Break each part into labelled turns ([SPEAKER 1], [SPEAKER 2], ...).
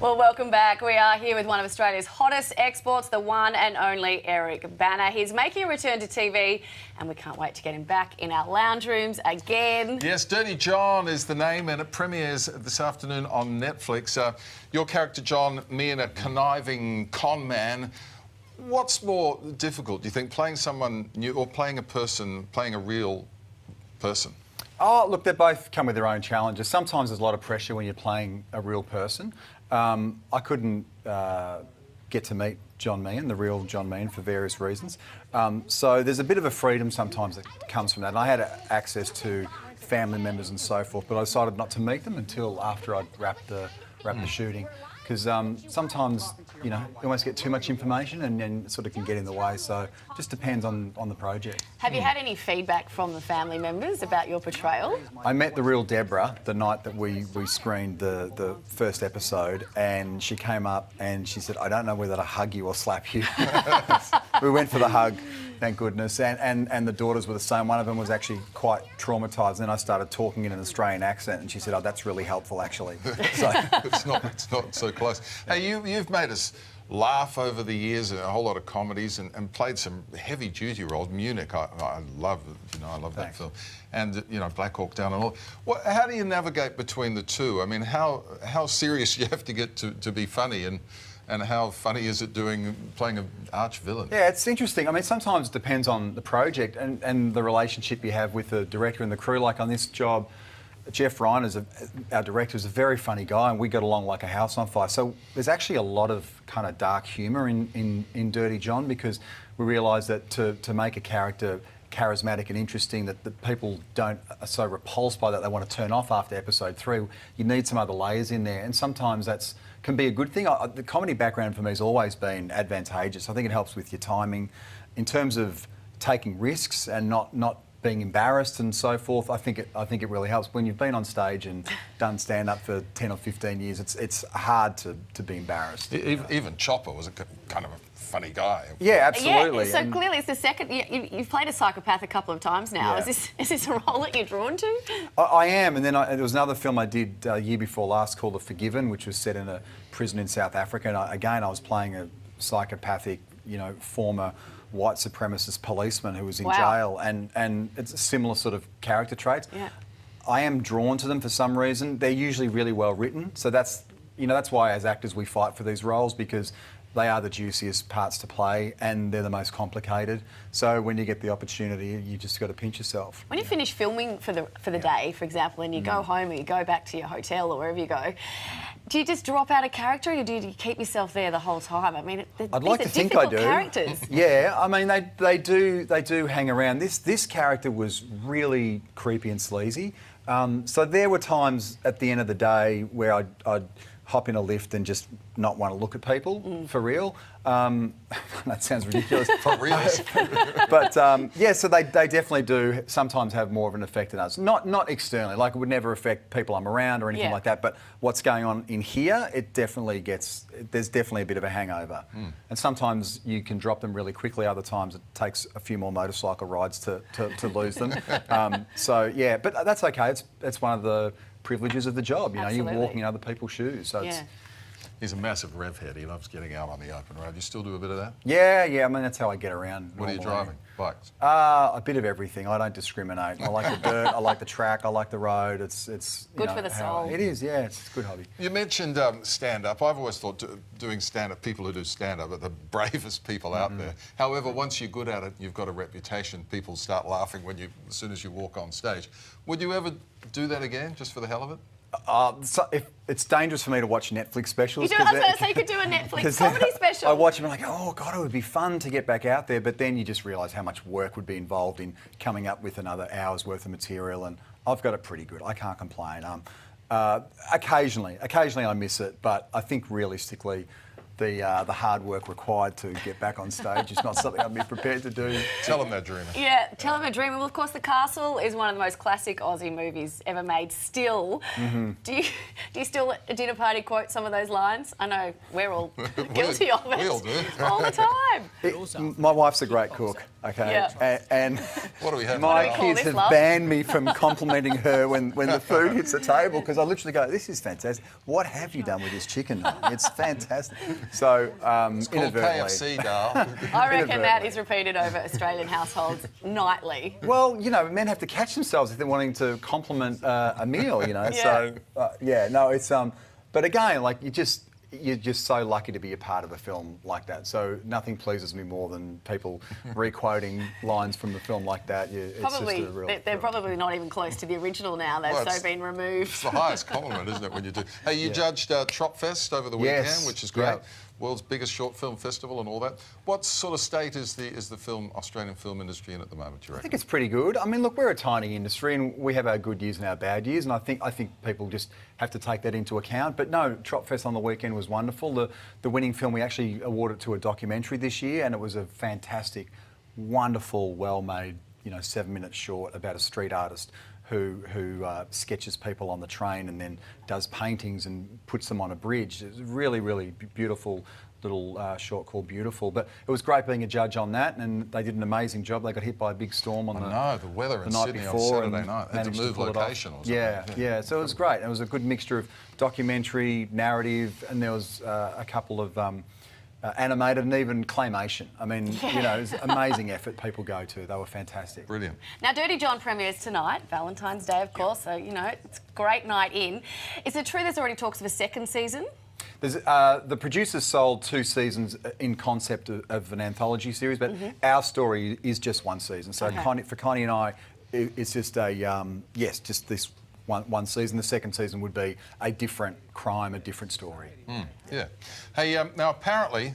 [SPEAKER 1] Well, welcome back. We are here with one of Australia's hottest exports, the one and only Eric Bana. He's making a return to TV and we can't wait to get him back in our lounge rooms again.
[SPEAKER 2] Yes, Dirty John is the name and it premieres this afternoon on Netflix. Your character, John, me and a conniving con man. What's more difficult, do you think, playing someone new or playing a real person?
[SPEAKER 3] Oh, look, they both come with their own challenges. Sometimes there's a lot of pressure when you're playing a real person. I couldn't get to meet John Meehan, the real John Meehan, for various reasons. So there's a bit of a freedom sometimes that comes from that. And I had access to family members and so forth, but I decided not to meet them until after I'd wrapped the shooting. Because sometimes, you know, you almost get too much information and then it sort of can get in the way. So it just depends on the project.
[SPEAKER 1] Have you had any feedback from the family members about your portrayal?
[SPEAKER 3] I met the real Deborah the night that we screened the first episode, and she came up and she said, I don't know whether to hug you or slap you. We went for the hug, thank goodness. And the daughters were the same. One of them was actually quite traumatised. And then I started talking in an Australian accent and she said, oh, that's really helpful, actually. So
[SPEAKER 2] it's not so close. Hey, you've made us laugh over the years in a whole lot of comedies and played some heavy duty roles. Munich, I love, I love that film, and Black Hawk Down and all. How do you navigate between the two? I mean, how serious you have to get to be funny, and how funny is it playing an arch villain?
[SPEAKER 3] Yeah, it's interesting. I mean, sometimes it depends on the project and the relationship you have with the director and the crew. Like on this job, Jeff Ryan, our director, is a very funny guy, and we got along like a house on fire. So there's actually a lot of kind of dark humour in Dirty John, because we realised that to make a character charismatic and interesting, that the people are so repulsed by that they want to turn off after episode 3, you need some other layers in there, and sometimes that's can be a good thing. The comedy background for me has always been advantageous. I think it helps with your timing in terms of taking risks and not being embarrassed and so forth. I think it really helps. When you've been on stage and done stand-up for 10 or 15 years, it's hard to be embarrassed.
[SPEAKER 2] Even Chopper was kind of a funny guy.
[SPEAKER 3] Yeah, absolutely.
[SPEAKER 1] Yeah, so clearly it's the second... You've played a psychopath a couple of times now.
[SPEAKER 3] Yeah.
[SPEAKER 1] Is this a role that you're drawn to?
[SPEAKER 3] I am, and then there was another film I did a year before last called The Forgiven, which was set in a prison in South Africa, and again I was playing a psychopathic, former white supremacist policeman who was in jail, and it's a similar sort of character traits.
[SPEAKER 1] Yeah.
[SPEAKER 3] I am drawn to them for some reason. They're usually really well written, so that's why as actors we fight for these roles, because they are the juiciest parts to play and they're the most complicated. So when you get the opportunity, you just got to pinch yourself. When
[SPEAKER 1] you finish filming for the day, for example, and you go home or you go back to your hotel or wherever you go, do you just drop out of character, or do you keep yourself there the whole time? I mean,
[SPEAKER 3] I'd like to think I do.
[SPEAKER 1] Characters.
[SPEAKER 3] Yeah, I mean they do hang around. This character was really creepy and sleazy. So there were times at the end of the day where I'd hop in a lift and just not want to look at people, for real. That sounds ridiculous.
[SPEAKER 2] For real.
[SPEAKER 3] But yeah, so they definitely do sometimes have more of an effect than us. Not externally, like it would never affect people I'm around or anything like that, but what's going on in here, there's definitely a bit of a hangover. And sometimes you can drop them really quickly, other times it takes a few more motorcycle rides to lose them. So yeah, but that's okay, it's one of the privileges of the job, you're walking in other people's shoes. So
[SPEAKER 2] He's a massive rev head. He loves getting out on the open road. You still do a bit of that?
[SPEAKER 3] Yeah. I mean, that's how I get around.
[SPEAKER 2] What are you driving? Bikes?
[SPEAKER 3] A bit of everything. I don't discriminate. I like the dirt. I like the track. I like the road. It's
[SPEAKER 1] good for the soul.
[SPEAKER 3] It is. Yeah, it's a good hobby.
[SPEAKER 2] You mentioned stand-up. I've always thought doing stand-up, people who do stand-up are the bravest people out there. However, once you're good at it, you've got a reputation. People start laughing as soon as you walk on stage. Would you ever do that again, just for the hell of it?
[SPEAKER 3] So if it's dangerous for me to watch Netflix specials.
[SPEAKER 1] I was going to say you could do a Netflix comedy special.
[SPEAKER 3] I watch them and I go, oh God, it would be fun to get back out there. But then you just realise how much work would be involved in coming up with another hour's worth of material. And I've got it pretty good. I can't complain. Occasionally I miss it, but I think realistically, the hard work required to get back on stage is not something I'd be prepared to do.
[SPEAKER 2] Tell them that, Dreamer.
[SPEAKER 1] Yeah, tell them a Dreamer. Well, of course, The Castle is one of the most classic Aussie movies ever made still. Do you still at a dinner party quote some of those lines? I know we're all guilty of it.
[SPEAKER 2] We all do.
[SPEAKER 1] All the time.
[SPEAKER 3] My wife's a great cook. Okay,
[SPEAKER 1] Yeah.
[SPEAKER 3] and
[SPEAKER 2] What do we have
[SPEAKER 3] my
[SPEAKER 2] now?
[SPEAKER 1] call
[SPEAKER 3] kids
[SPEAKER 1] this,
[SPEAKER 3] have
[SPEAKER 1] love?
[SPEAKER 3] banned me from complimenting her when the food hits the table because I literally go, "This is fantastic. What have you done with this chicken? It's fantastic." So
[SPEAKER 2] It's called
[SPEAKER 3] inadvertently.
[SPEAKER 2] KFC, Dale.
[SPEAKER 1] I reckon that
[SPEAKER 3] Inadvertently.
[SPEAKER 1] is repeated over Australian households nightly.
[SPEAKER 3] Well, you know, men have to catch themselves if they're wanting to compliment a meal, you know.
[SPEAKER 1] Yeah.
[SPEAKER 3] So, yeah, no, it's But again, like you're just so lucky to be a part of a film like that. So nothing pleases me more than people re-quoting lines from the film like that. It's
[SPEAKER 1] Probably,
[SPEAKER 3] just a real
[SPEAKER 1] they're probably not even close to the original now. They've
[SPEAKER 2] Well,
[SPEAKER 1] so
[SPEAKER 2] it's-
[SPEAKER 1] been removed.
[SPEAKER 2] It's the highest compliment, isn't it, when you do? Hey, you judged Tropfest over the weekend,
[SPEAKER 3] Yes,
[SPEAKER 2] which is great.
[SPEAKER 3] yeah.
[SPEAKER 2] World's biggest short film festival and all that. What sort of state is the Australian film industry in at the moment, do you
[SPEAKER 3] I
[SPEAKER 2] reckon?
[SPEAKER 3] think it's pretty good. I mean, look, we're a tiny industry and we have our good years and our bad years, and I think people just have to take that into account. But no, Tropfest on the weekend was wonderful. The winning film, we actually awarded to a documentary this year, and it was a fantastic, wonderful, well-made, 7-minute short about a street artist who sketches people on the train and then does paintings and puts them on a bridge. It's a really, really beautiful little short called Beautiful. But it was great being a judge on that, and they did an amazing job. They got hit by a big storm on
[SPEAKER 2] the weather in
[SPEAKER 3] night
[SPEAKER 2] Sydney on
[SPEAKER 3] before
[SPEAKER 2] Saturday
[SPEAKER 3] and
[SPEAKER 2] night. They had to
[SPEAKER 3] managed
[SPEAKER 2] move
[SPEAKER 3] pull it off.
[SPEAKER 2] location or something.
[SPEAKER 3] Yeah. So it was great. It was a good mixture of documentary, narrative, and there was a couple of animated and even claymation. I mean, it was an amazing effort people go to. They were fantastic.
[SPEAKER 2] Brilliant.
[SPEAKER 1] Now, Dirty John premieres tonight, Valentine's Day, of course, so, it's a great night in. Is it true there's already talks of a second season?
[SPEAKER 3] There's, the producers sold 2 seasons in concept of an anthology series, but our story is just 1 season. So
[SPEAKER 1] Okay.
[SPEAKER 3] for Connie and I, it's just just this one season. The second season would be a different crime, a different story.
[SPEAKER 2] Yeah. Hey, now apparently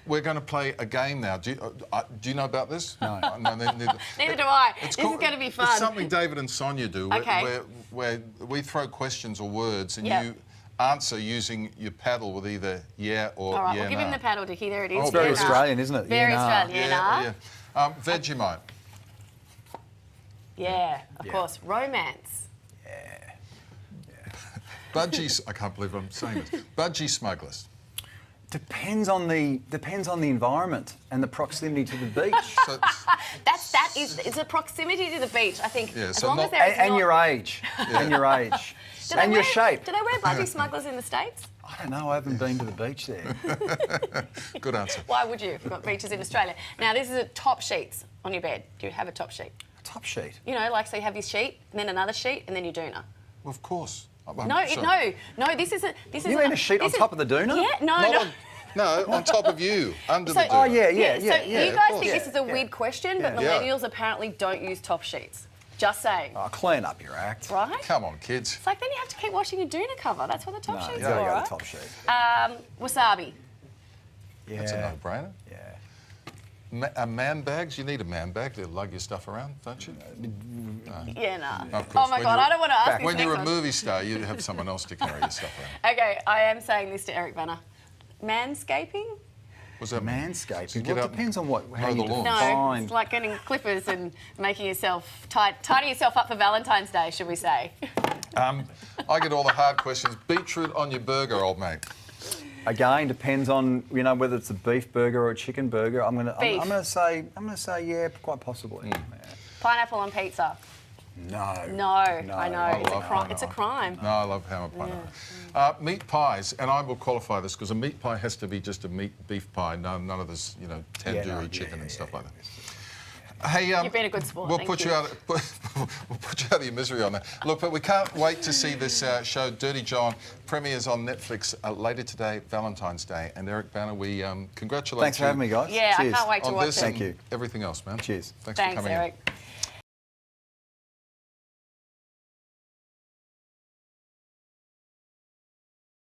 [SPEAKER 2] we're going to play a game now. Do you know about this?
[SPEAKER 3] No.
[SPEAKER 1] Neither do I.
[SPEAKER 2] It's
[SPEAKER 1] This is going to be fun.
[SPEAKER 2] It's something David and Sonia do,
[SPEAKER 1] Okay.
[SPEAKER 2] where we throw questions or words and
[SPEAKER 1] Yep.
[SPEAKER 2] you answer using your paddle with either yeah or
[SPEAKER 1] All right,
[SPEAKER 2] yeah,
[SPEAKER 1] we'll give
[SPEAKER 2] no.
[SPEAKER 1] him the paddle, Dickie. There it is.
[SPEAKER 3] Oh, it's very
[SPEAKER 1] Yeah, nah.
[SPEAKER 3] Australian, isn't it?
[SPEAKER 1] Very
[SPEAKER 3] Yeah, nah.
[SPEAKER 1] Australian, yeah.
[SPEAKER 2] Yeah. Vegemite.
[SPEAKER 1] Yeah, of
[SPEAKER 3] Yeah.
[SPEAKER 1] course. Romance.
[SPEAKER 2] Budgie, I can't believe I'm saying this. Budgie smugglers.
[SPEAKER 3] Depends on the environment and the proximity to the beach.
[SPEAKER 2] So,
[SPEAKER 1] It's a proximity to the beach, I think.
[SPEAKER 2] Yeah,
[SPEAKER 1] as
[SPEAKER 2] so
[SPEAKER 1] long
[SPEAKER 2] not-
[SPEAKER 1] as there is
[SPEAKER 3] and
[SPEAKER 1] not...
[SPEAKER 3] your age. And your age.
[SPEAKER 1] Do they
[SPEAKER 3] And your
[SPEAKER 1] wear-
[SPEAKER 3] shape.
[SPEAKER 1] Do they wear budgie smugglers in the States?
[SPEAKER 3] I don't know, I haven't been to the beach there.
[SPEAKER 2] good answer.
[SPEAKER 1] Why would you? We've got beaches in Australia. Now, this is a top sheets on your bed. Do you have a top sheet?
[SPEAKER 3] Top sheet.
[SPEAKER 1] So you have your sheet, and then another sheet, and then your doona.
[SPEAKER 2] Well, of course.
[SPEAKER 1] No, this isn't.
[SPEAKER 3] You mean a sheet on top of the doona?
[SPEAKER 1] Yeah,
[SPEAKER 2] Not
[SPEAKER 1] no.
[SPEAKER 2] on, no, on top of you, under
[SPEAKER 1] So-
[SPEAKER 2] the
[SPEAKER 3] Oh,
[SPEAKER 2] doona.
[SPEAKER 3] yeah.
[SPEAKER 1] So you
[SPEAKER 2] of
[SPEAKER 1] guys
[SPEAKER 2] course.
[SPEAKER 1] think this is a
[SPEAKER 3] Yeah.
[SPEAKER 1] weird question, but
[SPEAKER 2] Yeah.
[SPEAKER 1] millennials apparently don't use top sheets. Just saying.
[SPEAKER 3] Oh, clean up your act.
[SPEAKER 1] Right?
[SPEAKER 2] Come on, kids.
[SPEAKER 1] It's like then you have to keep washing your doona cover. That's what the top
[SPEAKER 3] No,
[SPEAKER 1] sheets
[SPEAKER 3] you
[SPEAKER 1] are,
[SPEAKER 3] gotta go to
[SPEAKER 1] right?
[SPEAKER 3] the top sheet.
[SPEAKER 1] Wasabi.
[SPEAKER 3] Yeah.
[SPEAKER 2] That's a no-brainer.
[SPEAKER 3] Yeah.
[SPEAKER 2] Man bags, you need a man bag to lug your stuff around, don't you?
[SPEAKER 1] Yeah, nah.
[SPEAKER 2] Of course.
[SPEAKER 1] Oh my
[SPEAKER 2] When
[SPEAKER 1] God,
[SPEAKER 2] you're-
[SPEAKER 1] I don't want to ask this
[SPEAKER 2] When
[SPEAKER 1] next
[SPEAKER 2] you're a
[SPEAKER 1] one.
[SPEAKER 2] movie star, you have someone else to carry your stuff around.
[SPEAKER 1] Okay, I am saying this to Eric Banner. Manscaping?
[SPEAKER 2] Was that
[SPEAKER 3] Manscaping.
[SPEAKER 2] Get
[SPEAKER 3] Well,
[SPEAKER 2] up
[SPEAKER 3] it depends on how
[SPEAKER 2] mow
[SPEAKER 3] you
[SPEAKER 2] the lawn.
[SPEAKER 1] No,
[SPEAKER 3] define.
[SPEAKER 1] it's like getting clippers and making yourself tidy yourself up for Valentine's Day, should we say?
[SPEAKER 2] I get all the hard questions. Beetroot on your burger, old mate.
[SPEAKER 3] Again, depends on whether it's a beef burger or a chicken burger. I'm
[SPEAKER 1] Beef.
[SPEAKER 3] gonna say yeah, quite possibly. Yeah.
[SPEAKER 1] Pineapple on pizza?
[SPEAKER 3] No.
[SPEAKER 1] No, I know. It's a
[SPEAKER 2] love
[SPEAKER 1] crime.
[SPEAKER 2] pineapple.
[SPEAKER 1] It's a crime.
[SPEAKER 2] No, I love ham and pineapple. Meat pies, and I will qualify this because a meat pie has to be just a beef pie, none of this, tandoori chicken and stuff like that. Hey,
[SPEAKER 1] You've been a good sport,
[SPEAKER 2] We'll
[SPEAKER 1] thank
[SPEAKER 2] put
[SPEAKER 1] you.
[SPEAKER 2] you out. We'll put you out of your misery on that. Look, but we can't wait to see this show, Dirty John, premieres on Netflix later today, Valentine's Day. And Eric Banner, we congratulate
[SPEAKER 3] Thanks for
[SPEAKER 2] you
[SPEAKER 3] having me, guys.
[SPEAKER 1] Yeah,
[SPEAKER 3] Cheers.
[SPEAKER 1] I can't wait to
[SPEAKER 2] on
[SPEAKER 1] watch
[SPEAKER 2] this
[SPEAKER 1] it.
[SPEAKER 3] Thank
[SPEAKER 2] and
[SPEAKER 3] you.
[SPEAKER 2] everything else, man.
[SPEAKER 3] Cheers.
[SPEAKER 2] Thanks for
[SPEAKER 1] Thanks,
[SPEAKER 2] coming in.
[SPEAKER 1] Eric.